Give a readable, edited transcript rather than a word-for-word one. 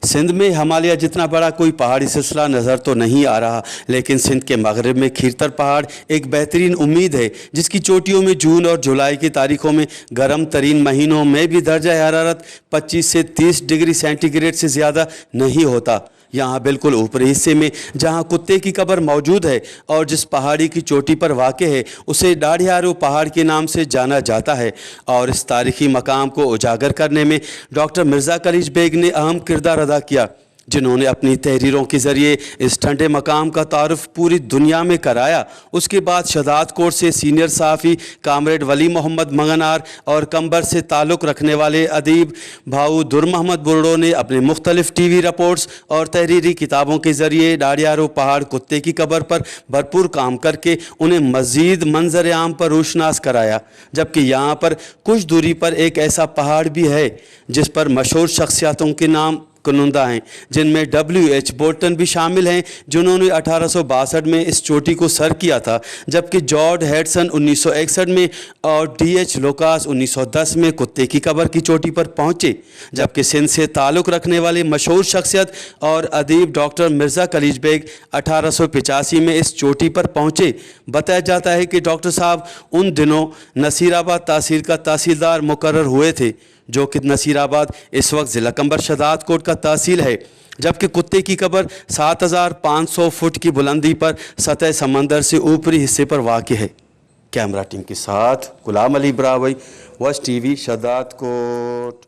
सिंध में हिमालय जितना बड़ा कोई पहाड़ी सिलसिला नज़र तो नहीं आ रहा, लेकिन सिंध के मगरब में खीरतर पहाड़ एक बेहतरीन उम्मीद है, जिसकी चोटियों में जून और जुलाई की तारीखों में गर्म तरीन महीनों में भी दर्जा हरारत 25 से 30 डिग्री सेंटीग्रेड से ज़्यादा नहीं होता। यहाँ बिल्कुल ऊपरी हिस्से में जहाँ कुत्ते की कब्र मौजूद है और जिस पहाड़ी की चोटी पर वाक़े है उसे डाढ़ियारो पहाड़ के नाम से जाना जाता है, और इस तारीख़ी मकाम को उजागर करने में डॉक्टर मिर्ज़ा कलीज बेग ने अहम किरदार अदा किया, जिन्होंने अपनी तहरीरों के ज़रिए इस ठंडे मकाम का तारुफ पूरी दुनिया में कराया। उसके बाद शहदाद कोट से सीनियर सहाफ़ी कामरेड वली मोहम्मद मंगनार और कंबर से ताल्लुक़ रखने वाले अदीब भाऊ दुर मोहम्मद बुर्डो ने अपने मुख्तलिफ टीवी रिपोर्ट्स और तहरीरी किताबों के ज़रिए डाढ़ियारो पहाड़ कुत्ते की कब्र पर भरपूर काम करके उन्हें मज़ीद मंजर आम पर रोशनास कराया। जबकि यहाँ पर कुछ दूरी पर एक ऐसा पहाड़ भी है जिस पर मशहूर शख्सियतों के नाम कुनुंदा हैं, जिनमें W.H. बोल्टन भी शामिल हैं, जिन्होंने 1862 में इस चोटी को सर किया था, जबकि जॉर्ज हैडसन 1961 में और D.H. लोकास 1910 में कुत्ते की कब्र की चोटी पर पहुंचे। जबकि सिंध से ताल्लुक़ रखने वाले मशहूर शख्सियत और अदीब डॉक्टर मिर्ज़ा कलीज बेग 1885 में इस चोटी पर पहुंचे। बताया जाता है कि डॉक्टर साहब उन दिनों नसीराबाद तहसील का तहसीलदार मुकर्रर हुए थे, जो कि नसीराबाद इस वक्त ज़िला कंबर शहदाद कोट का तहसील है। जबकि कुत्ते की कब्र 7500 फुट की बुलंदी पर सतह समंदर से ऊपरी हिस्से पर वाक़ है। कैमरा टीम के साथ Ghulam Ali Brahvi, watch TV Shahdad coat.